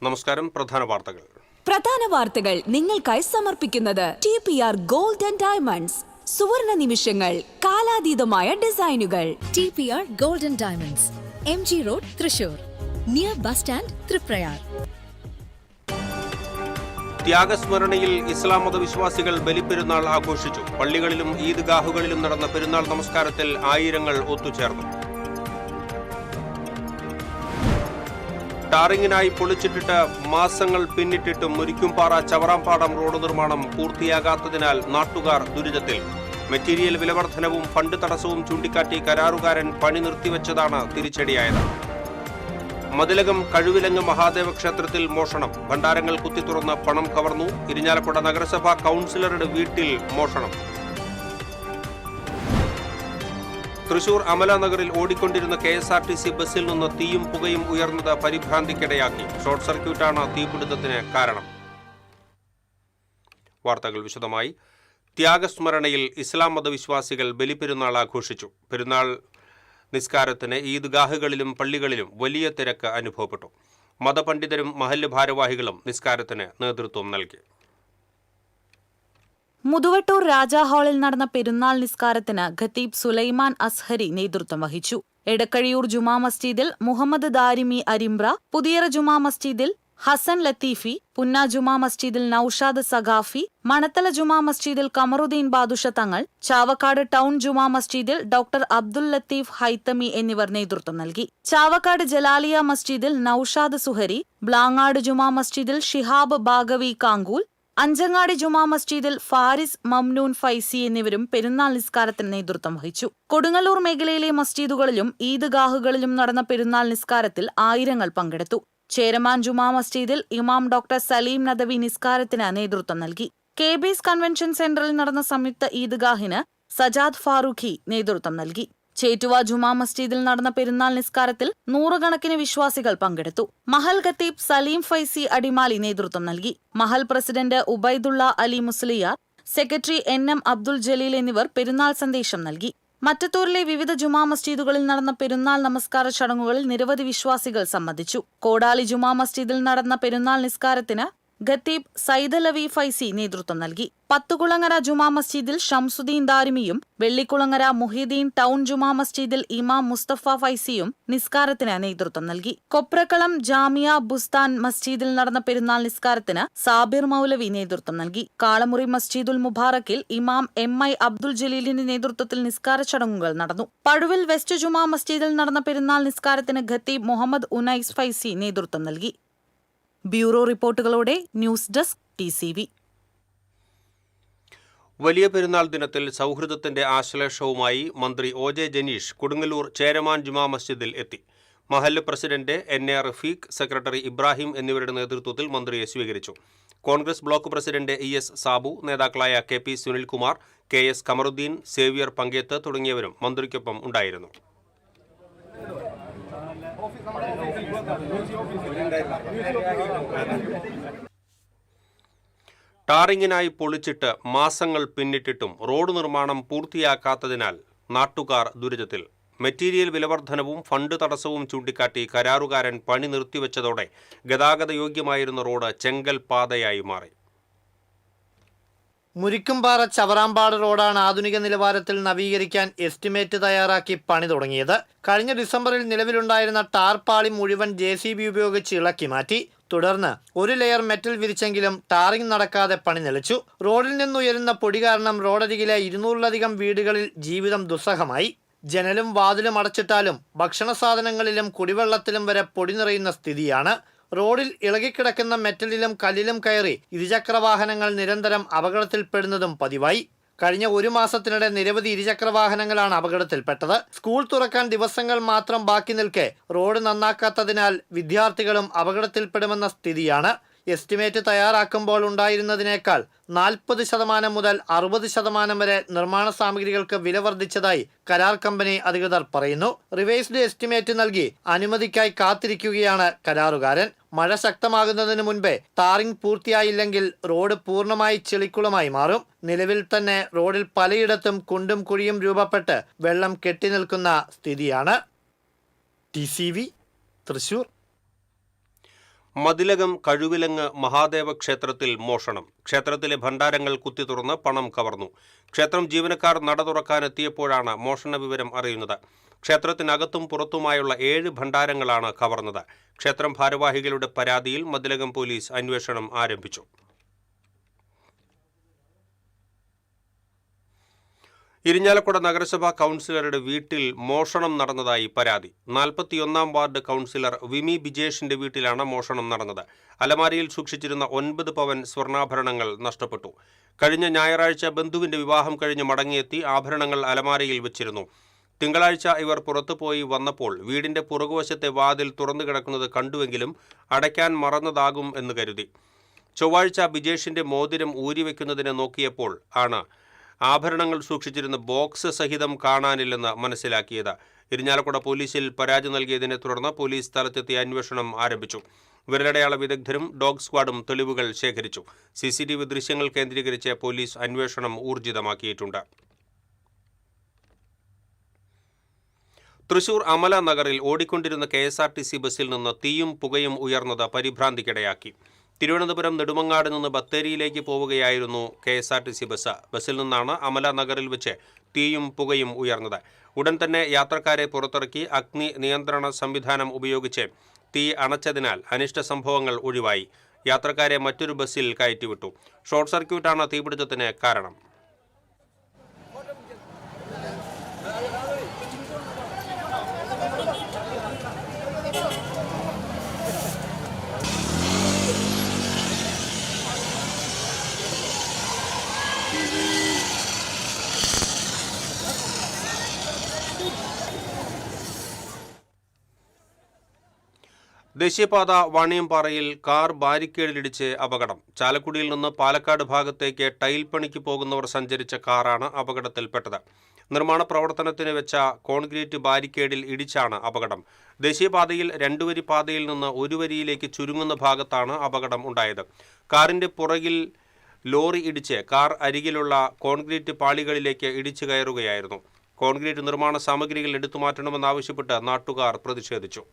നമസ്കാരം. പ്രധാന വാർത്തകൾ നിങ്ങൾക്കായി സമർപ്പിക്കുന്നത് TPR Gold and Diamonds. സുവർണ നിമിഷങ്ങൾ, കാലാതീതമായ ഡിസൈനുകൾ. TPR Gold and Diamonds, MG Road, Thrissur, near bus stand, Triprayar. ത്യാഗസ്മരണയിൽ ഇസ്ലാം മതവിശ്വാസികൾ ബലിപ്പെരുന്നാൾ ആഘോഷിച്ചു. പള്ളികളിലും ഈദ്ഗാഹുകളിലും നടന്ന പെരുന്നാൾ നമസ്കാരത്തിൽ ആയിരങ്ങൾ ഒത്തുചേർന്നു. ടാറിങ്ങിനായി പൊളിച്ചിട്ടിട്ട് മാസങ്ങൾ പിന്നിട്ടിട്ടും മുരിക്കുംപാറ ചവറാംപാടം റോഡ് നിർമ്മാണം പൂർത്തിയാകാത്തതിനാൽ നാട്ടുകാർ ദുരിതത്തിൽ. മെറ്റീരിയൽ വിലവർദ്ധനവും ഫണ്ട് തടസ്സവും ചൂണ്ടിക്കാട്ടി കരാറുകാരൻ പണി നിർത്തിവെച്ചതാണ് തിരിച്ചടിയായത്. മതിലകം കഴുവിലങ്ങ് മഹാദേവ ക്ഷേത്രത്തിൽ മോഷണം. ഭണ്ഡാരങ്ങൾ കുത്തിത്തുറന്ന് പണം കവർന്നു. ഇരിഞ്ഞാലക്കുട നഗരസഭാ കൗൺസിലറുടെ വീട്ടിൽ മോഷണം. തൃശൂർ അമലാനഗറിൽ ഓടിക്കൊണ്ടിരുന്ന KSRTC ബസ്സിൽ നിന്ന് തീയും പുകയും ഉയർന്നത് പരിഭ്രാന്തിക്കിടയാക്കി. ഷോർട്ട് സർക്യൂട്ടാണ് തീപിടുത്തത്തിന് കാരണം. വാർത്തകൾ വിശദമായി. ത്യാഗസ്മരണയിൽ ഇസ്ലാം മതവിശ്വാസികൾ ബലിപ്പെരുന്നാൾ ആഘോഷിച്ചു. പെരുന്നാൾ നിസ്കാരത്തിന് ഈദ്ഗാഹുകളിലും പള്ളികളിലും വലിയ തിരക്ക് അനുഭവപ്പെട്ടു. മതപണ്ഡിതരും മഹല്ല് ഭാരവാഹികളും നിസ്കാരത്തിന് നേതൃത്വം നൽകി. മുതുവട്ടൂർ രാജാ ഹാളിൽ നടന്ന പെരുന്നാൾ നിസ്കാരത്തിന് ഖത്തീബ് സുലൈമാൻ അസ്ഹരി നേതൃത്വം വഹിച്ചു. എടക്കഴിയൂർ ജുമാ മസ്ജിദിൽ മുഹമ്മദ് ദാരിമി അരിമ്പ്ര, പുതിയറ ജുമാ മസ്ജിദിൽ ഹസൻ ലത്തീഫി, പുന്ന ജുമാ മസ്ജിദിൽ നൌഷാദ് സഖാഫി, മണത്തല ജുമാ മസ്ജിദിൽ കമറുദ്ദീൻ ബാദുഷ തങ്ങൾ, ചാവക്കാട് ടൗൺ ജുമാ മസ്ജിദിൽ ഡോക്ടർ അബ്ദുൽ ലത്തീഫ് ഹൈത്തമി എന്നിവർ നേതൃത്വം നൽകി. ചാവക്കാട് ജലാലിയ മസ്ജിദിൽ നൌഷാദ് സുഹരി, ബ്ലാങ്ങാട് ജുമാ മസ്ജിദിൽ ഷിഹാബ് ബാഗവി കാങ്കൂൽ, അഞ്ചങ്ങാടി ജുമാ മസ്ജിദിൽ ഫാരിസ് മംനൂൻ ഫൈസി എന്നിവരും പെരുന്നാൾ നിസ്കാരത്തിന് നേതൃത്വം വഹിച്ചു. കൊടുങ്ങല്ലൂർ മേഖലയിലെ മസ്ജിദുകളിലും ഈദ്ഗാഹുകളിലും നടന്ന പെരുന്നാൾ നിസ്കാരത്തിൽ ആയിരങ്ങൾ പങ്കെടുത്തു. ചേരമാൻ ജുമാ മസ്ജിദിൽ ഇമാം ഡോക്ടർ സലീം നദവി നിസ്കാരത്തിന് നേതൃത്വം നൽകി. KBS കൺവെൻഷൻ സെന്ററിൽ നടന്ന സംയുക്ത ഈദ്ഗാഹിന് സജാദ് ഫാറൂഖി നേതൃത്വം നൽകി. ചേറ്റുവ ജുമാ മസ്ജിദിൽ നടന്ന പെരുന്നാൾ നിസ്കാരത്തിൽ നൂറുകണക്കിന് വിശ്വാസികൾ പങ്കെടുത്തു. മഹൽ ഖത്തീബ് സലീം ഫൈസി അടിമാലി നേതൃത്വം നൽകി. Mahal president Ubaidullah Ali Musliyar, secretary NM Abdul Jaleel എന്നിവർ പെരുന്നാൾ സന്ദേശം നൽകി. മറ്റത്തൂരിലെ വിവിധ ജുമാ മസ്ജിദുകളിൽ നടന്ന പെരുന്നാൾ നമസ്കാര ചടങ്ങുകളിൽ നിരവധി വിശ്വാസികൾ സംബന്ധിച്ചു. കോടാലി ജുമാ മസ്ജിദിൽ നടന്ന പെരുന്നാൾ നിസ്കാരത്തിന് ഖത്തീബ് സൈദലവി ഫൈസി നേതൃത്വം നൽകി. പത്തുകുളങ്ങര ജുമാ മസ്ജിദിൽ ഷംസുദ്ദീൻ ദാരിമിയും വെള്ളിക്കുളങ്ങര മുഹീദ്ദീൻ ടൗൺ ജുമാ മസ്ജിദിൽ ഇമാം മുസ്തഫ ഫൈസിയും നിസ്കാരത്തിന് നേതൃത്വം നൽകി. കൊപ്രക്കളം ജാമിയ ബുസ്താൻ മസ്ജിദിൽ നടന്ന പെരുന്നാൾ നിസ്കാരത്തിന് സാബിർ മൗലവി നേതൃത്വം നൽകി. കാളമുറി മസ്ജിദുൽ മുബാറക്കിൽ ഇമാം MI അബ്ദുൽ ജലീലിന്റെ നേതൃത്വത്തിൽ നിസ്കാര ചടങ്ങുകൾ നടന്നു. പഴുവിൽ വെസ്റ്റ് ജുമാ മസ്ജിദിൽ നടന്ന പെരുന്നാൾ നിസ്കാരത്തിന് ഖത്തീബ് മുഹമ്മദ് ഉനൈസ് ഫൈസി നേതൃത്വം നൽകി. ബ്യൂറോ റിപ്പോർട്ടുകളോടെ ന്യൂസ് ഡെസ്ക് TCV. വലിയ പെരുന്നാൾ ദിനത്തിൽ സൗഹൃദത്തിന്റെ ആശ്ലേഷവുമായി മന്ത്രി OJ ജനീഷ് കൊടുങ്ങല്ലൂർ ചേരമാൻ ജുമാ മസ്ജിദിൽ എത്തി. മഹല്ല് president NA Rafeeq, secretary Ibrahim എന്നിവരുടെ നേതൃത്വത്തിൽ മന്ത്രിയെ സ്വീകരിച്ചു. Congress block president ES Sabu, നേതാക്കളായ KP Sunilkumar, KS Kamaruddin, Xavier Panketh തുടങ്ങിയവരും മന്ത്രിക്കൊപ്പം ഉണ്ടായിരുന്നു. ടാറിങ്ങിനായി പൊളിച്ചിട്ട് മാസങ്ങൾ പിന്നിട്ടിട്ടും റോഡ് നിർമ്മാണം പൂർത്തിയാക്കാത്തതിനാൽ നാട്ടുകാർ ദുരിതത്തിൽ. മെറ്റീരിയൽ വിലവർദ്ധനവും ഫണ്ട് തടസ്സവും ചൂണ്ടിക്കാട്ടി കരാറുകാരൻ പണി നിർത്തിവെച്ചതോടെ ഗതാഗതയോഗ്യമായിരുന്ന റോഡ് ചെങ്കൽ പാതയായി മാറി. മുരിക്കുംപാറ ചവറാമ്പാട് റോഡാണ് ആധുനിക നിലവാരത്തിൽ നവീകരിക്കാൻ എസ്റ്റിമേറ്റ് തയ്യാറാക്കി പണി തുടങ്ങിയത്. കഴിഞ്ഞ ഡിസംബറിൽ നിലവിലുണ്ടായിരുന്ന ടാർപാളി മുഴുവൻ JCB ഉപയോഗിച്ച് ഇളക്കി മാറ്റി. തുടർന്ന് ഒരു ലെയർ മെറ്റൽ വിരിച്ചെങ്കിലും ടാറിംഗ് നടക്കാതെ പണി നിലച്ചു. റോഡിൽ നിന്നുയരുന്ന പൊടി കാരണം റോഡരികിലെ 200-ലധികം വീടുകളിൽ ജീവിതം ദുസ്സഹമായി. ജനലും വാതിലും അടച്ചിട്ടാലും ഭക്ഷണ സാധനങ്ങളിലും കുടിവെള്ളത്തിലും വരെ പൊടി നിറയുന്ന സ്ഥിതിയാണ്. റോഡിൽ ഇളകിക്കിടക്കുന്ന മെറ്റലിലും കല്ലിലും കയറി ഇരുചക്രവാഹനങ്ങൾ നിരന്തരം അപകടത്തിൽപ്പെടുന്നതും പതിവായി. കഴിഞ്ഞ ഒരു മാസത്തിനിടെ നിരവധി ഇരുചക്രവാഹനങ്ങളാണ് അപകടത്തിൽപ്പെട്ടത്. സ്കൂൾ തുറക്കാൻ ദിവസങ്ങൾ മാത്രം ബാക്കി നിൽക്കെ റോഡ് നന്നാക്കാത്തതിനാൽ വിദ്യാർത്ഥികളും അപകടത്തിൽപ്പെടുമെന്ന സ്ഥിതിയാണ്. എസ്റ്റിമേറ്റ് തയ്യാറാക്കുമ്പോൾ ഉണ്ടായിരുന്നതിനേക്കാൾ 40% മുതൽ 60% വരെ നിർമ്മാണ സാമഗ്രികൾക്ക് വില വർദ്ധിച്ചതായി കരാർ കമ്പനി അധികൃതർ പറയുന്നു. റിവൈസ്ഡ് എസ്റ്റിമേറ്റ് നൽകി അനുമതിക്കായി കാത്തിരിക്കുകയാണ് കരാറുകാരൻ. മഴ ശക്തമാകുന്നതിന് മുൻപേ ടാറിംഗ് പൂർത്തിയായില്ലെങ്കിൽ റോഡ് പൂർണ്ണമായി ചെളിക്കുളമായി മാറും. നിലവിൽ തന്നെ റോഡിൽ പലയിടത്തും കുണ്ടും കുഴിയും രൂപപ്പെട്ട് വെള്ളം കെട്ടിനിൽക്കുന്ന സ്ഥിതിയാണ്. TCV തൃശൂർ. മതിലകം കഴുവിലങ്ങ് മഹാദേവ ക്ഷേത്രത്തിൽ മോഷണം. ക്ഷേത്രത്തിലെ ഭണ്ഡാരങ്ങൾ കുത്തി തുറന്ന് പണം കവർന്നു. ക്ഷേത്രം ജീവനക്കാർ നട തുറക്കാനെത്തിയപ്പോഴാണ് മോഷണ വിവരം അറിയുന്നത്. ക്ഷേത്രത്തിനകത്തും പുറത്തുമായുള്ള 7 ഭണ്ഡാരങ്ങളാണ് കവർന്നത്. ക്ഷേത്രം ഭാരവാഹികളുടെ പരാതിയിൽ മതിലകം പോലീസ് അന്വേഷണം ആരംഭിച്ചു. ഇരിഞ്ഞാലക്കുട നഗരസഭാ കൗൺസിലറുടെ വീട്ടിൽ മോഷണം നടന്നതായി പരാതി. 41-ാം വാർഡ് കൗൺസിലർ വിമി ബിജേഷിന്റെ വീട്ടിലാണ് മോഷണം നടന്നത്. അലമാരിയിൽ സൂക്ഷിച്ചിരുന്ന 9 പവൻ സ്വർണ്ണാഭരണങ്ങൾ നഷ്ടപ്പെട്ടു. കഴിഞ്ഞ ഞായറാഴ്ച ബന്ധുവിന്റെ വിവാഹം കഴിഞ്ഞ് മടങ്ങിയെത്തി ആഭരണങ്ങൾ അലമാരയിൽ വെച്ചിരുന്നു. തിങ്കളാഴ്ച ഇവർ പുറത്തുപോയി വന്നപ്പോൾ വീടിന്റെ പുറകുവശത്തെ വാതിൽ തുറന്നു കിടക്കുന്നത് കണ്ടുവെങ്കിലും അടയ്ക്കാൻ മറന്നതാകും എന്ന് കരുതി. ചൊവ്വാഴ്ച ബിജേഷിന്റെ മോതിരം ഊരിവെക്കുന്നതിന് നോക്കിയപ്പോൾ ആണ് ആഭരണങ്ങൾ സൂക്ഷിച്ചിരുന്ന ബോക്സ് സഹിതം കാണാനില്ലെന്ന് മനസ്സിലാക്കിയത്. ഇരിഞ്ഞാലക്കുട പോലീസിൽ പരാതി നൽകിയതിനെ തുടർന്ന് പോലീസ് സ്ഥലത്തെത്തി അന്വേഷണം ആരംഭിച്ചു. വിരലടയാള വിദഗ്ധരും ഡോഗ് സ്ക്വാഡും തെളിവുകൾ ശേഖരിച്ചു. CCTV ദൃശ്യങ്ങൾ കേന്ദ്രീകരിച്ച് പോലീസ് അന്വേഷണം ഊർജിതമാക്കിയിട്ടുണ്ട്. തൃശൂർ അമല നഗറിൽ ഓടിക്കൊണ്ടിരുന്ന KSRTC ബസ്സിൽ നിന്ന് തീയും പുകയും ഉയർന്നത് പരിഭ്രാന്തിക്കിടയാക്കി. തിരുവനന്തപുരം നെടുമങ്ങാട് നിന്ന് ബത്തേരിയിലേക്ക് പോവുകയായിരുന്നു KSRTC ബസ്. ബസ്സിൽ നിന്നാണ് അമല നഗറിൽ വെച്ച് തീയും പുകയും ഉയർന്നത്. ഉടൻ തന്നെ യാത്രക്കാരെ പുറത്തിറക്കി അഗ്നി നിയന്ത്രണ സംവിധാനം ഉപയോഗിച്ച് തീ അണച്ചതിനാൽ അനിഷ്ട സംഭവങ്ങൾ ഒഴിവായി. യാത്രക്കാരെ മറ്റൊരു ബസ്സിൽ കയറ്റിവിട്ടു. ഷോർട്ട് സർക്യൂട്ടാണ് തീപിടുത്തത്തിന് കാരണം. ദേശീയപാത വാണിയംപാറയിൽ കാർ ബാരിക്കേഡിലിടിച്ച് അപകടം. ചാലക്കുടിയിൽ നിന്ന് പാലക്കാട് ഭാഗത്തേക്ക് ടൈൽ പണിക്ക് പോകുന്നവർ സഞ്ചരിച്ച കാറാണ് അപകടത്തിൽപ്പെട്ടത്. നിർമ്മാണ പ്രവർത്തനത്തിന് വെച്ച കോൺക്രീറ്റ് ബാരിക്കേഡിൽ ഇടിച്ചാണ് അപകടം. ദേശീയപാതയിൽ 2 വരി പാതയിൽ നിന്ന് 1 വരിയിലേക്ക് ചുരുങ്ങുന്ന ഭാഗത്താണ് അപകടം ഉണ്ടായത്. കാറിന്റെ പുറകിൽ ലോറി ഇടിച്ച് കാർ അരികിലുള്ള കോൺക്രീറ്റ് പാളികളിലേക്ക് ഇടിച്ചു കയറുകയായിരുന്നു. കോൺക്രീറ്റ് നിർമ്മാണ സാമഗ്രികൾ എടുത്തുമാറ്റണമെന്നാവശ്യപ്പെട്ട് നാട്ടുകാർ പ്രതിഷേധിച്ചു.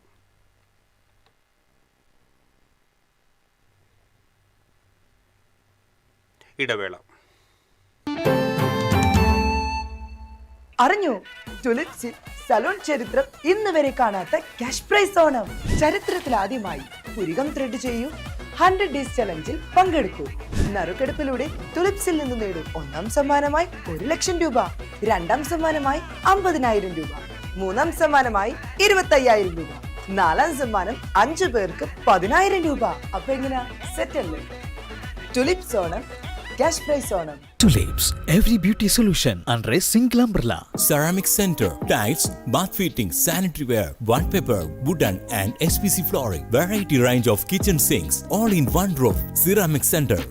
ഇടവേള. അറിഞ്ഞു, ടുലിപ്സിൽ സലൂൺ ചരിത്രം ഇന്ന് വരെ കാണാത്ത ക്യാഷ് പ്രൈസ് ഓണം. ചരിത്രത്തിൽ ആദ്യമായി പുരികം ത്രെഡ് ചെയ്യൂ, 100 ഡേയ്സ് ചലഞ്ചിൽ പങ്കെടുക്കൂ. നറുക്കെടുപ്പിലൂടെ ടുലിപ്സിൽ നിന്ന് നേടൂ 1ാം സമ്മാനമായി 1 ലക്ഷം രൂപ, 2ാം സമ്മാനമായി 50,000 രൂപ, 3ാം സമ്മാനമായി 25,000 രൂപ, 4ാം സമ്മാനം 5 പേർക്ക് 10,000 രൂപ. അപ്പൊ എങ്ങനെയാ, സെറ്റ് അല്ലേ? Tulips Onam, Cash prize Onam. Tulips, every beauty solution under a single umbrella. Ceramic Center, tiles, bath fittings, sanitary ware, wallpaper, wooden and SPC flooring. Variety range of kitchen sinks, all in one roof. Ceramic Center.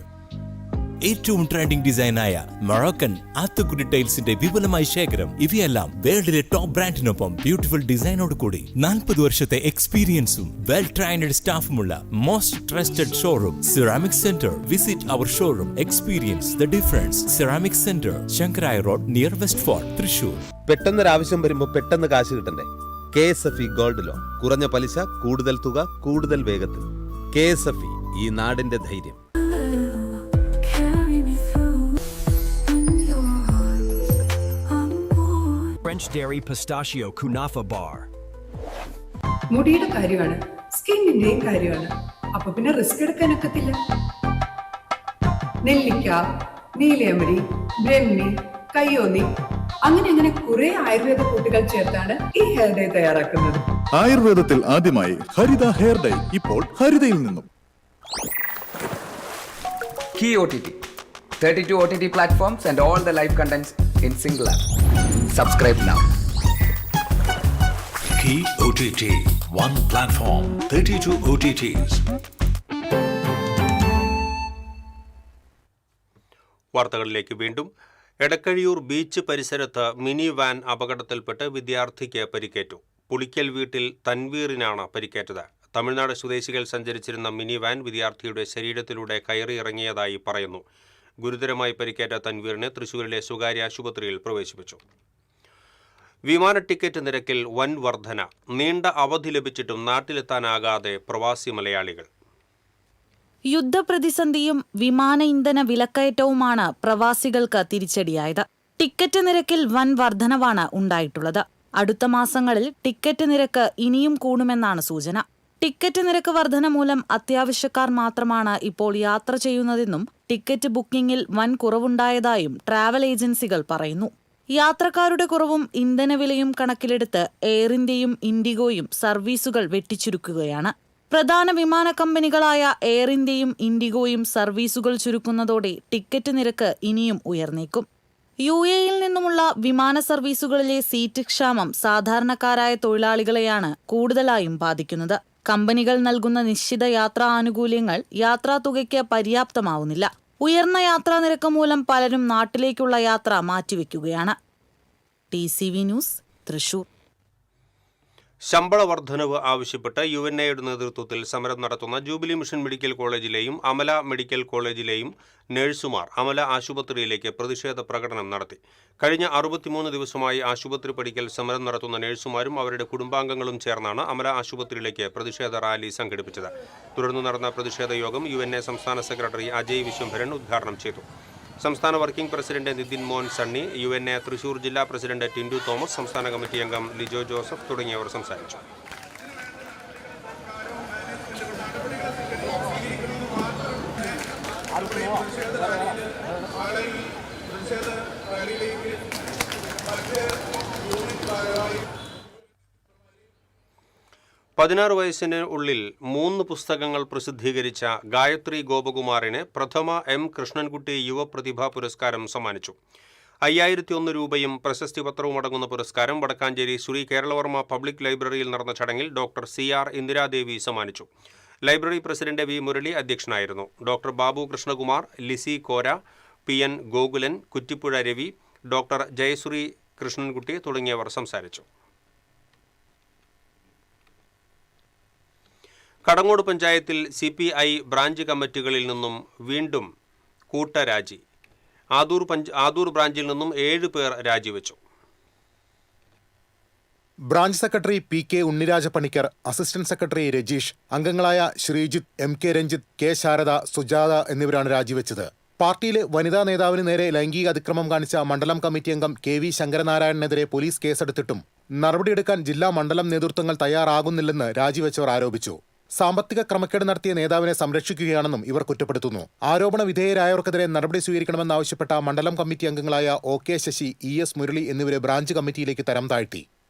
ഏറ്റവും trending ഡിസൈനായ Moroccan ആത്തുക്കുടി ടൈൽസിന്റെ വിപുലമായ ശേഖരം. ഇവയെല്ലാം വേൾഡിലെ top ബ്രാൻഡിനൊപ്പം beautiful ഡിസൈനോട് കൂടി 40 വർഷത്തെ എക്സ്പീരിയൻസും well trained സ്റ്റാഫുമുള്ള most trusted showroom ceramic centre. Visit our showroom, experience the difference. Ceramic centre, Sankaraiya road, near west fort, Thrissur. പെട്ടെന്നൊരാവശ്യം വരുമ്പോൾ പെട്ടെന്ന് കാശ് കിട്ടണ്ടേ? KSFE gold loan. കുറഞ്ഞ പലിശ, കൂടുതൽ തുക, കൂടുതൽ വേഗത്തിൽ. KSFE, ഈ നാടിന്റെ ധൈര്യം. French Dairy Pistachio Kunafa Bar. മുടിയുടെ കാര്യമാണ്, സ്കിന്നിന്റെയും കാര്യമാണ്. അപ്പൊ പിന്നെ റിസ്ക് എടുക്കാനൊക്കത്തില്ല. നെല്ലിക്ക, നീലയമരി, ബ്രഹ്മി, കയ്യോന്നി, അങ്ങനെ കുറെ ആയുർവേദ കൂട്ടുകൾ ചേർത്താണ് ഈ ഹെയർ ഡേ തയ്യാറാക്കുന്നത്. ആയുർവേദത്തിൽ ആദ്യമായി ഹരിത ഹെയർ ഡേ, ഇപ്പോൾ ഹരിതയിൽ നിന്നും. Key OTT, 32 OTT platforms and all the live contents in single app. Subscribe now. Key OTT, one platform, 32 OTTs. വാർത്തകളിലേക്ക് വീണ്ടും. എടക്കഴിയൂർ ബീച്ച് പരിസരത്ത് മിനി വാൻ അപകടത്തിൽപ്പെട്ട് വിദ്യാർത്ഥിക്ക് പരിക്കേറ്റു. പുളിക്കൽ വീട്ടിൽ തൻവീറിനാണ് പരിക്കേറ്റത്. തമിഴ്നാട് സ്വദേശികൾ സഞ്ചരിച്ചിരുന്ന മിനി വാൻ വിദ്യാർത്ഥിയുടെ ശരീരത്തിലൂടെ കയറിയിറങ്ങിയതായി പറയുന്നു. ഗുരുതരമായി പരിക്കേറ്റ തൻവീറിനെ തൃശൂരിലെ സ്വകാര്യ ആശുപത്രിയിൽ പ്രവേശിപ്പിച്ചു. വിമാന ടിക്കറ്റ് നിരക്കിൽ വൻ വർധന. നീണ്ട അവധി ലഭിച്ചിട്ടും നാട്ടിലെത്താനാകാതെ പ്രവാസി മലയാളികൾ. യുദ്ധപ്രതിസന്ധിയും വിമാന ഇന്ധന വിലക്കയറ്റവുമാണ് പ്രവാസികൾക്ക് തിരിച്ചടിയായത്. ടിക്കറ്റ് നിരക്കിൽ വൻ വർധനവാണ് ഉണ്ടായിട്ടുള്ളത്. അടുത്ത മാസങ്ങളിൽ ടിക്കറ്റ് നിരക്ക് ഇനിയും കൂടുമെന്നാണ് സൂചന. ടിക്കറ്റ് നിരക്ക് വർധന മൂലം അത്യാവശ്യക്കാർ മാത്രമാണ് ഇപ്പോൾ യാത്ര ചെയ്യുന്നതെന്നും ടിക്കറ്റ് ബുക്കിംഗിൽ വൻ കുറവുണ്ടായതായും ട്രാവൽ ഏജൻസികൾ പറയുന്നു. യാത്രക്കാരുടെ കുറവും ഇന്ധനവിലയും കണക്കിലെടുത്ത് എയർ ഇന്ത്യയും ഇൻഡിഗോയും സർവീസുകൾ വെട്ടിച്ചുരുക്കുകയാണ്. പ്രധാന വിമാന കമ്പനികളായ എയർ ഇന്ത്യയും ഇൻഡിഗോയും സർവീസുകൾ ചുരുക്കുന്നതോടെ ടിക്കറ്റ് നിരക്ക് ഇനിയും ഉയർന്നേക്കും. UAEയിൽ നിന്നുമുള്ള വിമാന സർവീസുകളിലെ സീറ്റ് ക്ഷാമം സാധാരണക്കാരായ തൊഴിലാളികളെയാണ് കൂടുതലായും ബാധിക്കുന്നത്. കമ്പനികൾ നൽകുന്ന നിശ്ചിത യാത്രാ ആനുകൂല്യങ്ങൾ യാത്രാതുകയ്ക്ക് പര്യാപ്തമാവുന്നില്ല. ഉയർന്ന യാത്രാ നിരക്ക് മൂലം പലരും നാട്ടിലേക്കുള്ള യാത്ര മാറ്റിവെക്കുകയാണ്. TCV news, Thrissur. ശമ്പള വർധനവ് ആവശ്യപ്പെട്ട് UNAയുടെ നേതൃത്വത്തിൽ സമരം നടത്തുന്ന ജൂബിലി മിഷൻ മെഡിക്കൽ കോളേജിലെയും അമല മെഡിക്കൽ കോളേജിലെയും നഴ്സുമാർ അമല ആശുപത്രിയിലേക്ക് പ്രതിഷേധ പ്രകടനം നടത്തി. കഴിഞ്ഞ 63 ദിവസമായി ആശുപത്രി പടിക്കൽ സമരം നടത്തുന്ന നഴ്സുമാരും അവരുടെ കുടുംബാംഗങ്ങളും ചേർന്നാണ് അമല ആശുപത്രിയിലേക്ക് പ്രതിഷേധ റാലി സംഘടിപ്പിച്ചത്. തുടർന്ന് നടന്ന പ്രതിഷേധ യോഗം UNA സംസ്ഥാന സെക്രട്ടറി അജയ് വിശ്വംഭരൻ ഉദ്ഘാടനം ചെയ്തു. സംസ്ഥാന working president Nithin Mohan Sunny, UNA Thrissur ജില്ലാ പ്രസിഡന്റ് ടിൻഡു തോമസ്, സംസ്ഥാന കമ്മിറ്റി അംഗം ലിജോ ജോസഫ് തുടങ്ങിയവർ സംസാരിച്ചു. പതിനാറ് വയസ്സിന് ഉള്ളിൽ 3 പുസ്തകങ്ങൾ പ്രസിദ്ധീകരിച്ച ഗായത്രി ഗോപകുമാറിന് പ്രഥമ M. കൃഷ്ണൻകുട്ടി യുവപ്രതിഭാ പുരസ്കാരം സമ്മാനിച്ചു. 5001 രൂപയും പ്രശസ്തി പത്രവും അടങ്ങുന്ന പുരസ്കാരം വടക്കാഞ്ചേരി ശ്രീ കേരളവർമ്മ പബ്ലിക് ലൈബ്രറിയിൽ നടന്ന ചടങ്ങിൽ ഡോക്ടർ CR ഇന്ദിരാദേവി സമ്മാനിച്ചു. Library president V. മുരളി അധ്യക്ഷനായിരുന്നു. ഡോക്ടർ ബാബു കൃഷ്ണകുമാർ, ലിസി കോര, PN ഗോകുലൻ, കുറ്റിപ്പുഴ രവി, ഡോക്ടർ ജയശ്രീ കൃഷ്ണൻകുട്ടി തുടങ്ങിയവർ സംസാരിച്ചു. കടങ്ങോട് പഞ്ചായത്തിൽ CPI ബ്രാഞ്ച് കമ്മിറ്റികളിൽ നിന്നും വീണ്ടും കൂട്ടരാജി. ആദൂർ ബ്രാഞ്ചിൽ നിന്നും 7 പേർ രാജിവെച്ചു. Branch secretary PK Unniraja Panicker, assistant secretary Rajeesh, അംഗങ്ങളായ ശ്രീജിത്ത്, MK രഞ്ജിത്ത്, K ശാരദ, സുജാത എന്നിവരാണ് രാജിവെച്ചത്. പാർട്ടിയിലെ വനിതാ നേതാവിന് നേരെ ലൈംഗിക അതിക്രമം കാണിച്ച മണ്ഡലം കമ്മിറ്റി അംഗം KV ശങ്കരനാരായണനെതിരെ പോലീസ് കേസെടുത്തിട്ടും നടപടിയെടുക്കാൻ ജില്ലാ മണ്ഡലം നേതൃത്വങ്ങൾ തയ്യാറാകുന്നില്ലെന്ന് രാജിവെച്ചവർ ആരോപിച്ചു. സാമ്പത്തിക ക്രമക്കേട് നടത്തിയ നേതാവിനെ സംരക്ഷിക്കുകയാണെന്നും ഇവർ കുറ്റപ്പെടുത്തുന്നു. ആരോപണ വിധേയരായവർക്കെതിരെ നടപടി സ്വീകരിക്കണമെന്നാവശ്യപ്പെട്ട മണ്ഡലം കമ്മിറ്റി അംഗങ്ങളായ OK ശശി, ES മുരളി എന്നിവരെ ബ്രാഞ്ച് കമ്മിറ്റിയിലേക്ക് തരം താഴ്ത്തി.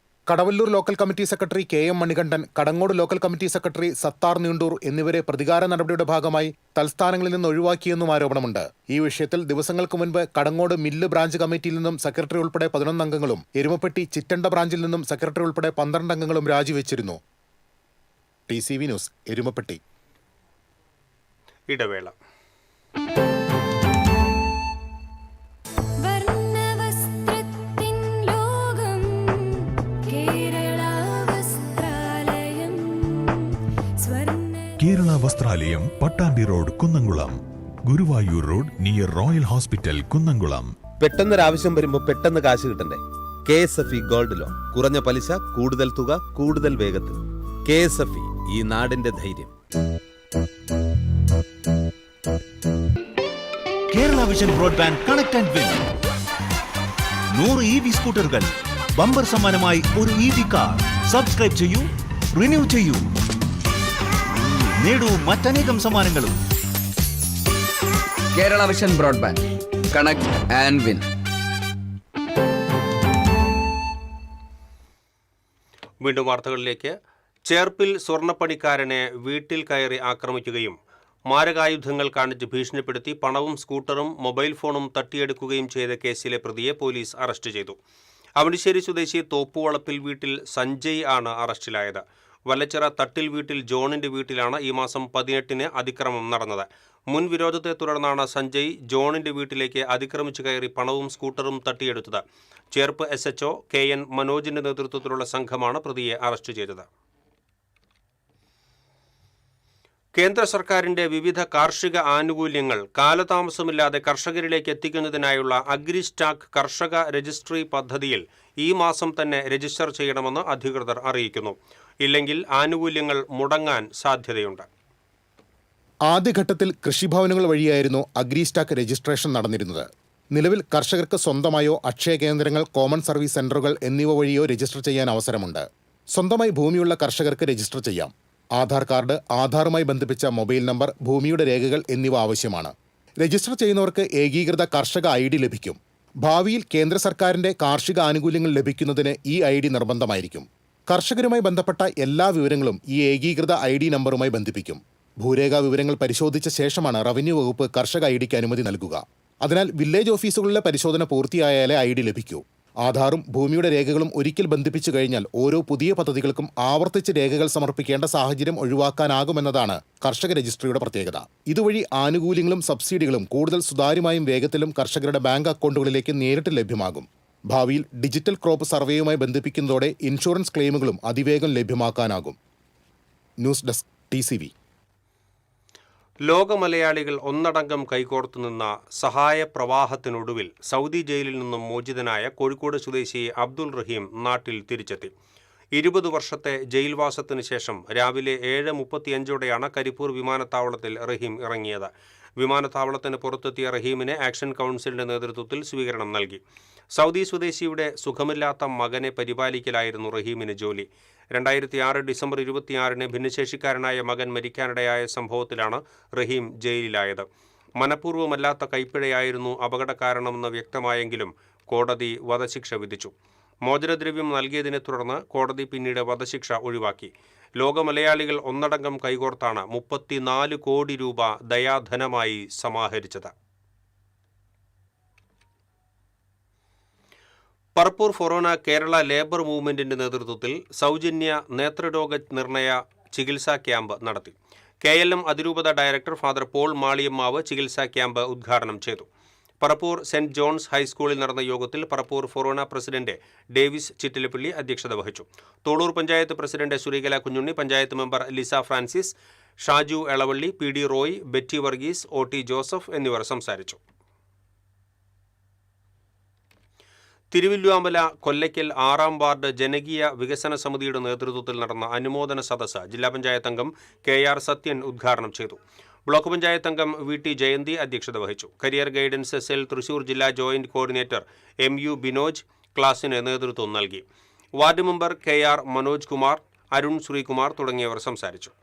Kadavallur local committee secretary KM Manikandan, Kadangode local committee secretary Sathar Neendoor എന്നിവരെ പ്രതികാര നടപടിയുടെ ഭാഗമായി തൽസ്ഥാനങ്ങളിൽ നിന്ന് ഒഴിവാക്കിയെന്നും ആരോപണമുണ്ട്. ഈ വിഷയത്തിൽ ദിവസങ്ങൾക്ക് മുൻപ് കടങ്ങോട് മില്ല് ബ്രാഞ്ച് കമ്മിറ്റിയിൽ നിന്നും സെക്രട്ടറി ഉൾപ്പെടെ 11 അംഗങ്ങളും എരുമപ്പെട്ടി ചിറ്റണ്ട ബ്രാഞ്ചിൽ നിന്നും സെക്രട്ടറി ഉൾപ്പെടെ 12 അംഗങ്ങളും രാജിവെച്ചിരുന്നു. TCV news, Erumapetty. ഇടവേള. Kerala Vasthralayam, Pattambi road, Kunnamkulam. Guruvayur road near royal hospital, Kunnamkulam. പെട്ടെന്നൊരാവശ്യം വരുമ്പോൾ പെട്ടെന്ന് കാശ് കിട്ടണ്ടേ? KSFE gold loan. കുറഞ്ഞ പലിശ, കൂടുതൽ തുക, കൂടുതൽ വേഗത്തിൽ. KSFE, ഈ നാടിന്റെ ധൈര്യം. Kerala Vision broadband connect and win. 100 EV സ്കൂട്ടറുകൾ, ബമ്പർ സമ്മാനമായി ഒരു EV കാർ. സബ്സ്ക്രൈബ് ചെയ്യൂ, റിന്യൂ ചെയ്യൂ, നേടൂ മറ്റനേകം സമ്മാനങ്ങളും. Kerala Vision broadband connect and win. വീണ്ടും വാർത്തകളിലേക്ക്. ചേർപ്പിൽ സ്വർണ്ണപ്പണിക്കാരനെ വീട്ടിൽ കയറി ആക്രമിക്കുകയും മാരകായുധങ്ങൾ കാണിച്ച് ഭീഷണിപ്പെടുത്തി പണവും സ്കൂട്ടറും മൊബൈൽ ഫോണും തട്ടിയെടുക്കുകയും ചെയ്ത കേസിലെ പ്രതിയെ പോലീസ് അറസ്റ്റ് ചെയ്തു. അവണിശ്ശേരി സ്വദേശി തോപ്പുവളപ്പിൽ വീട്ടിൽ സഞ്ജയ് ആണ് അറസ്റ്റിലായത്. വല്ലച്ചിറ തട്ടിൽ വീട്ടിൽ ജോണിന്റെ വീട്ടിലാണ് ഈ മാസം 18-ന് അതിക്രമം നടന്നത്. മുൻ വിരോധത്തെ തുടർന്നാണ് സഞ്ജയ് ജോണിന്റെ വീട്ടിലേക്ക് അതിക്രമിച്ചു കയറി പണവും സ്കൂട്ടറും തട്ടിയെടുത്തത്. ചേർപ്പ് SHO KN മനോജിന്റെ നേതൃത്വത്തിലുള്ള സംഘമാണ് പ്രതിയെ അറസ്റ്റ് ചെയ്തത്. കേന്ദ്ര സർക്കാരിന്റെ വിവിധ കാർഷിക ആനുകൂല്യങ്ങൾ കാലതാമസമില്ലാതെ കർഷകരിലേക്ക് എത്തിക്കുന്നതിനായുള്ള അഗ്രി സ്റ്റാക്ക് കർഷക രജിസ്ട്രി പദ്ധതിയിൽ ഈ മാസം തന്നെ രജിസ്റ്റർ ചെയ്യണമെന്ന് അധികൃതർ അറിയിക്കുന്നു. ഇല്ലെങ്കിൽ ആനുകൂല്യങ്ങൾ മുടങ്ങാൻ സാധ്യതയുണ്ട്. ആദ്യഘട്ടത്തിൽ കൃഷിഭവനുകൾ വഴിയായിരുന്നു അഗ്രിസ്റ്റാക്ക് രജിസ്ട്രേഷൻ നടന്നിരുന്നത്. നിലവിൽ കർഷകർക്ക് സ്വന്തമായോ അക്ഷയ കേന്ദ്രങ്ങൾ, കോമൺ സർവീസ് സെന്ററുകൾ എന്നിവ വഴിയോ രജിസ്റ്റർ ചെയ്യാൻ അവസരമുണ്ട്. സ്വന്തമായി ഭൂമിയുള്ള കർഷകർക്ക് രജിസ്റ്റർ ചെയ്യാം. ആധാർ കാർഡ്, ആധാറുമായി ബന്ധിപ്പിച്ച മൊബൈൽ നമ്പർ, ഭൂമിയുടെ രേഖകൾ എന്നിവ ആവശ്യമാണ്. രജിസ്റ്റർ ചെയ്യുന്നവർക്ക് ഏകീകൃത കർഷക ID ലഭിക്കും. ഭാവിയിൽ കേന്ദ്ര സർക്കാരിന്റെ കാർഷിക ആനുകൂല്യങ്ങൾ ലഭിക്കുന്നതിന് ഈ ID നിർബന്ധമായിരിക്കും. കർഷകരുമായി ബന്ധപ്പെട്ട എല്ലാ വിവരങ്ങളും ഈ ഏകീകൃത ID നമ്പറുമായി ബന്ധിപ്പിക്കും. ഭൂരേഖാ വിവരങ്ങൾ പരിശോധിച്ച ശേഷമാണ് റവന്യൂ വകുപ്പ് കർഷക IDക്ക് അനുമതി നൽകുക. അതിനാൽ വില്ലേജ് ഓഫീസുകളിലെ പരിശോധന പൂർത്തിയായാലേ ID ലഭിക്കൂ. ആധാറും ഭൂമിയുടെ രേഖകളും ഒരിക്കൽ ബന്ധിപ്പിച്ചു കഴിഞ്ഞാൽ ഓരോ പുതിയ പദ്ധതികൾക്കും ആവർത്തിച്ച് രേഖകൾ സമർപ്പിക്കേണ്ട സാഹചര്യം ഒഴിവാക്കാനാകുമെന്നതാണ് കർഷക രജിസ്ട്രിയുടെ പ്രത്യേകത. ഇതുവഴി ആനുകൂല്യങ്ങളും സബ്സിഡികളും കൂടുതൽ സുതാര്യമായും വേഗത്തിലും കർഷകരുടെ ബാങ്ക് അക്കൗണ്ടുകളിലേക്ക് നേരിട്ട് ലഭ്യമാകും. ഭാവിയിൽ ഡിജിറ്റൽ ക്രോപ്പ് സർവേയുമായി ബന്ധിപ്പിക്കുന്നതോടെ ഇൻഷുറൻസ് ക്ലെയിമുകളും അതിവേഗം ലഭ്യമാക്കാനാകും. News desk TCV. ലോക മലയാളികൾ ഒന്നടങ്കം കൈകോർത്തു നിന്ന സഹായ പ്രവാഹത്തിനൊടുവിൽ സൗദി ജയിലിൽ നിന്നും മോചിതനായ കോഴിക്കോട് സ്വദേശി അബ്ദുൾ റഹീം നാട്ടിൽ തിരിച്ചെത്തി. 20 വർഷത്തെ ജയിൽവാസത്തിന് ശേഷം രാവിലെ 7:35 കരിപ്പൂർ വിമാനത്താവളത്തിൽ റഹീം ഇറങ്ങിയത്. വിമാനത്താവളത്തിന് പുറത്തെത്തിയ റഹീമിന് ആക്ഷൻ കൗൺസിലിന്റെ നേതൃത്വത്തിൽ സ്വീകരണം നൽകി. സൗദി സ്വദേശിയുടെ സുഖമില്ലാത്ത മകനെ പരിപാലിക്കലായിരുന്നു റഹീമിന് ജോലി. 2006 ഡിസംബർ 26 ഭിന്നശേഷിക്കാരനായ മകൻ മരിക്കാനിടയായ സംഭവത്തിലാണ് റഹീം ജയിലിലായത്. മനഃപൂർവ്വമല്ലാത്ത കൈപ്പിഴയായിരുന്നു അപകട കാരണമെന്ന് വ്യക്തമായെങ്കിലും കോടതി വധശിക്ഷ വിധിച്ചു. മോചനദ്രവ്യം നൽകിയതിനെ തുടർന്ന് കോടതി പിന്നീട് വധശിക്ഷ ഒഴിവാക്കി. ലോക മലയാളികൾ ഒന്നടങ്കം കൈകോർത്താണ് 34 കോടി രൂപ ദയാധനമായി സമാഹരിച്ചത്. പറപ്പൂർ ഫൊറോന കേരള ലേബർ മൂവ്മെന്റിന്റെ നേതൃത്വത്തിൽ സൗജന്യ നേത്രരോഗ നിർണയ ചികിത്സാ ക്യാമ്പ് നടത്തി. KLM അതിരൂപത ഡയറക്ടർ ഫാദർ പോൾ മാളിയമ്മാവ് ചികിത്സാ ക്യാമ്പ് ഉദ്ഘാടനം ചെയ്തു. പറപ്പൂർ സെന്റ് ജോൺസ് ഹൈസ്കൂളിൽ നടന്ന യോഗത്തിൽ Parappur forane president Davis Chittilappilly അധ്യക്ഷത വഹിച്ചു. Tholur panchayat president Surekala Kunjunni, panchayat member Lisa Francis, Shaju Elavally, PD Roy, Betty Varghese, OT Joseph എന്നിവർ സംസാരിച്ചു. തിരുവല്ലുവാമല കൊല്ലയ്ക്കൽ 6ാം വാർഡ് ജനകീയ വികസന സമിതിയുടെ നേതൃത്വത്തിൽ നടന്ന അനുമോദന സദസ്സ് ജില്ലാ പഞ്ചായത്ത് അംഗം KR സത്യൻ ഉദ്ഘാടനം ചെയ്തു. ബ്ലോക്ക് പഞ്ചായത്ത് അംഗം VT ജയന്തി അധ്യക്ഷത വഹിച്ചു. കരിയർ ഗൈഡൻസ് സെൽ തൃശൂർ ജില്ലാ ജോയിന്റ് കോർഡിനേറ്റർ MU ബിനോജ് ക്ലാസിന് നേതൃത്വം നൽകി. Ward member KR Manoj Kumar, Arun Sreekumar തുടങ്ങിയവർ സംസാരിച്ചു.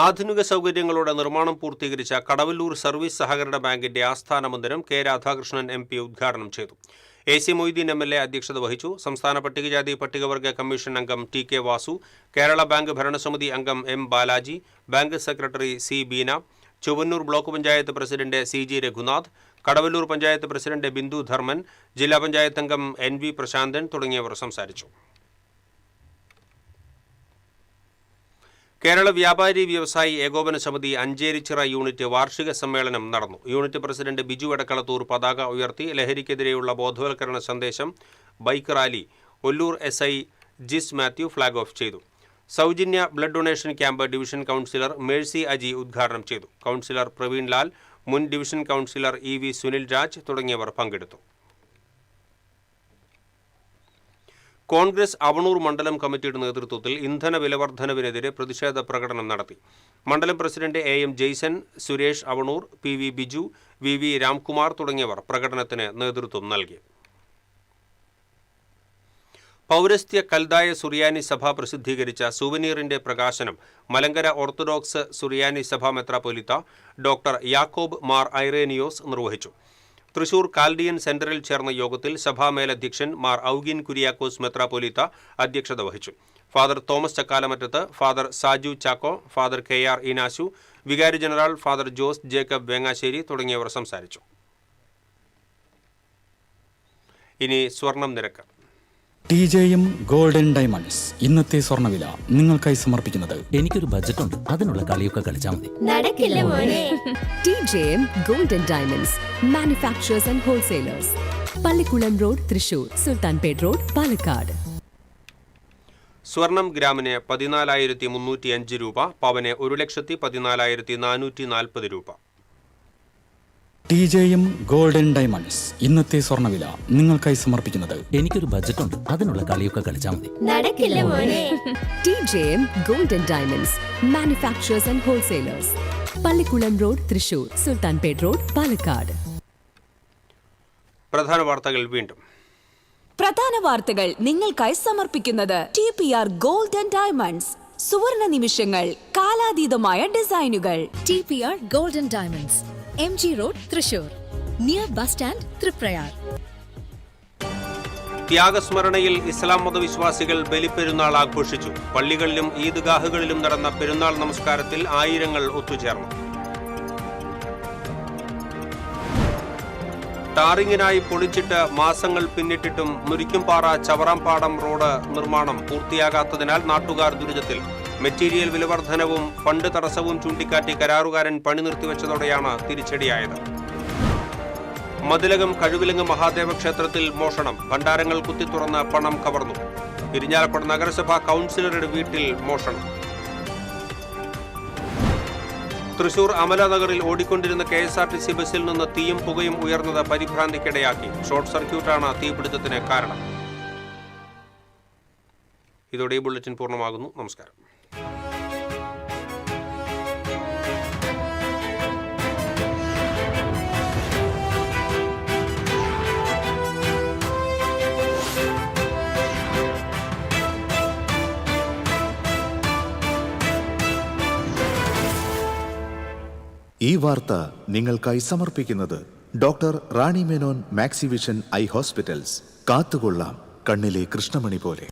ആധുനിക സൗകര്യങ്ങളോടെ നിർമ്മാണം പൂർത്തീകരിച്ച കടവല്ലൂർ സർവീസ് സഹകരണ ബാങ്കിന്റെ ആസ്ഥാന മന്ദിരം K രാധാകൃഷ്ണൻ MP ഉദ്ഘാടനം ചെയ്തു. AC മൊയ്തീൻ MLA അധ്യക്ഷത വഹിച്ചു. സംസ്ഥാന പട്ടികജാതി പട്ടികവർഗ കമ്മീഷൻ അംഗം TK വാസു, കേരള ബാങ്ക് ഭരണസമിതി അംഗം M Balaji, bank secretary C Beena, Chowwannur block panchayat president CG Raghunath, Kadavallur panchayat president Bindu Dharman, ജില്ലാ പഞ്ചായത്ത് അംഗം NV പ്രശാന്തൻ തുടങ്ങിയവർ സംസാരിച്ചു. കേരള വ്യാപാരി വ്യവസായി ഏകോപന സമിതി അഞ്ചേരിച്ചിറ യൂണിറ്റ് വാർഷിക സമ്മേളനം നടന്നു. യൂണിറ്റ് പ്രസിഡന്റ് ബിജു എടക്കളത്തൂർ പതാക ഉയർത്തി. ലഹരിക്കെതിരെയുള്ള ബോധവൽക്കരണ സന്ദേശം ബൈക്ക് റാലി ഒല്ലൂർ SI ജിസ് മാത്യു ഫ്ളാഗ് ഓഫ് ചെയ്തു. സൗജന്യ blood donation camp division councillor Mercy Aji ഉദ്ഘാടനം ചെയ്തു. കൗൺസിലർ പ്രവീൺ ലാൽ, മുൻ division councillor EV Sunil Raj തുടങ്ങിയവർ പങ്കെടുത്തു. കോൺഗ്രസ് അവണൂർ മണ്ഡലം കമ്മിറ്റിയുടെ നേതൃത്വത്തിൽ ഇന്ധന വിലവർദ്ധനവിനെതിരെ പ്രതിഷേധ പ്രകടനം നടത്തി. മണ്ഡലം president AM Jaison, Suresh Avanoor, PV Biju, VV Ramkumar തുടങ്ങിയവർ പ്രകടനത്തിന് നേതൃത്വം നൽകി. പൗരസ്ത്യ കൽദായ സുറിയാനി സഭ പ്രസിദ്ധീകരിച്ച സുവനീറിന്റെ പ്രകാശനം മലങ്കര ഓർത്തഡോക്സ് സുറിയാനി സഭ മെത്രാപ്പൊലീത്ത ഡോക്ടർ യാക്കോബ് മാർ ഐറേനിയോസ് നിർവഹിച്ചു. തൃശൂർ കാൽഡിയൻ സെന്ററിൽ ചേർന്ന യോഗത്തിൽ സഭാ മേലധ്യക്ഷൻ മാർ ഔഗിൻ കുര്യാക്കോസ് മെത്രാപ്പൊലീത്ത അധ്യക്ഷത വഹിച്ചു. Father Thomas Chakkalamattath, father Saju Chacko, father KR Inashu, വികാരി general father Jose Jacob Vengassery തുടങ്ങിയവർ സംസാരിച്ചു. ഇനി സ്വർണം നിരക്ക്. TJM ഗോൾഡൻ ഡയമണ്ട്സ് ഇന്നത്തെ സ്വർണ്ണവില നിങ്ങൾക്കായി സമർപ്പിക്കുന്നത്. എനിക്കൊരു ബജറ്റ് ഉണ്ട്, അതിനുള്ള കളിയൊക്കെ കളിച്ചാൽ മതി. നടക്കില്ല മോനെ. TJM golden diamonds manufacturers and wholesalers, Pallikulam road Thrissur, Sultanpet road Palakkad. സ്വർണം ഗ്രാമിന് 14,305 രൂപ, പവന് 1,14,440 രൂപ. TJM ഗോൾഡൻ ഡയമണ്ട്സ് ഇന്നത്തെ സ്വർണ്ണവില നിങ്ങൾക്കായി സമർപ്പിക്കുന്നത്. എനിക്കൊരു ബജറ്റ് ഉണ്ട്, അതിനുള്ള കളിയൊക്കെ കളിച്ചാൽ മതി. നടക്കില്ല മോനെ. TJM golden diamonds manufacturers and wholesalers, Pallikulam road, Thrissur, Sultanpet road, Palakkad. പ്രധാന വാർത്തകൾ വീണ്ടും. പ്രധാന വാർത്തകൾ നിങ്ങൾക്കായി സമർപ്പിക്കുന്നത് TPR ഗോൾഡ് ആൻഡ് ഡയമണ്ട്സ്. സുവർണ നിമിഷങ്ങൾ, കാലാതീതമായ ഡിസൈനുകൾ. TPR golden diamonds, MG road, Thrissur, near bus stand, Triprayar. ത്യാഗസ്മരണയിൽ ഇസ്ലാം മതവിശ്വാസികൾ ബലിപ്പെരുന്നാൾ ആഘോഷിച്ചു. പള്ളികളിലും ഈദ്ഗാഹുകളിലും നടന്ന പെരുന്നാൾ നമസ്കാരത്തിൽ ആയിരങ്ങൾ ഒത്തുചേർന്നു. ടാറിങ്ങിനായി പൊളിച്ചിട്ട് മാസങ്ങൾ പിന്നിട്ടിട്ടും മുരിക്കുംപാറ ചവറാംപാടം റോഡ് നിർമ്മാണം പൂർത്തിയാകാത്തതിനാൽ നാട്ടുകാർ ദുരിതത്തിൽ. മെറ്റീരിയൽ വിലവർദ്ധനവും ഫണ്ട് തടസ്സവും ചൂണ്ടിക്കാട്ടി കരാറുകാരൻ പണി നിർത്തിവെച്ചതോടെയാണ് തിരിച്ചടിയായത്. മതിലകം കഴുവിലങ്ങ് മഹാദേവ ക്ഷേത്രത്തിൽ മോഷണം. ഭണ്ഡാരങ്ങൾ കുത്തിത്തുറന്ന് പണം കവർന്നു. ഇരിഞ്ഞാലക്കുട നഗരസഭാ കൗൺസിലറുടെ വീട്ടിൽ മോഷണം. തൃശൂർ അമലനഗറിൽ ഓടിക്കൊണ്ടിരുന്ന KSRTC ബസ്സിൽ നിന്ന് തീയും പുകയും ഉയർന്നത് പരിഭ്രാന്തിക്കിടയാക്കി. ഷോർട്ട് സർക്യൂട്ടാണ് തീപിടുത്തത്തിന് കാരണം. ഇതോടെ ഈ ബുള്ളറ്റിൻ പൂർണ്ണമാകുന്നു. നമസ്കാരം. ഈ വാർത്ത നിങ്ങൾക്കായി സമർപ്പിക്കുന്നത് doctor Rani Menon Maxivision I hospitals. കാത്തുകൊള്ളാം കണ്ണിലെ കൃഷ്ണമണി പോലെ.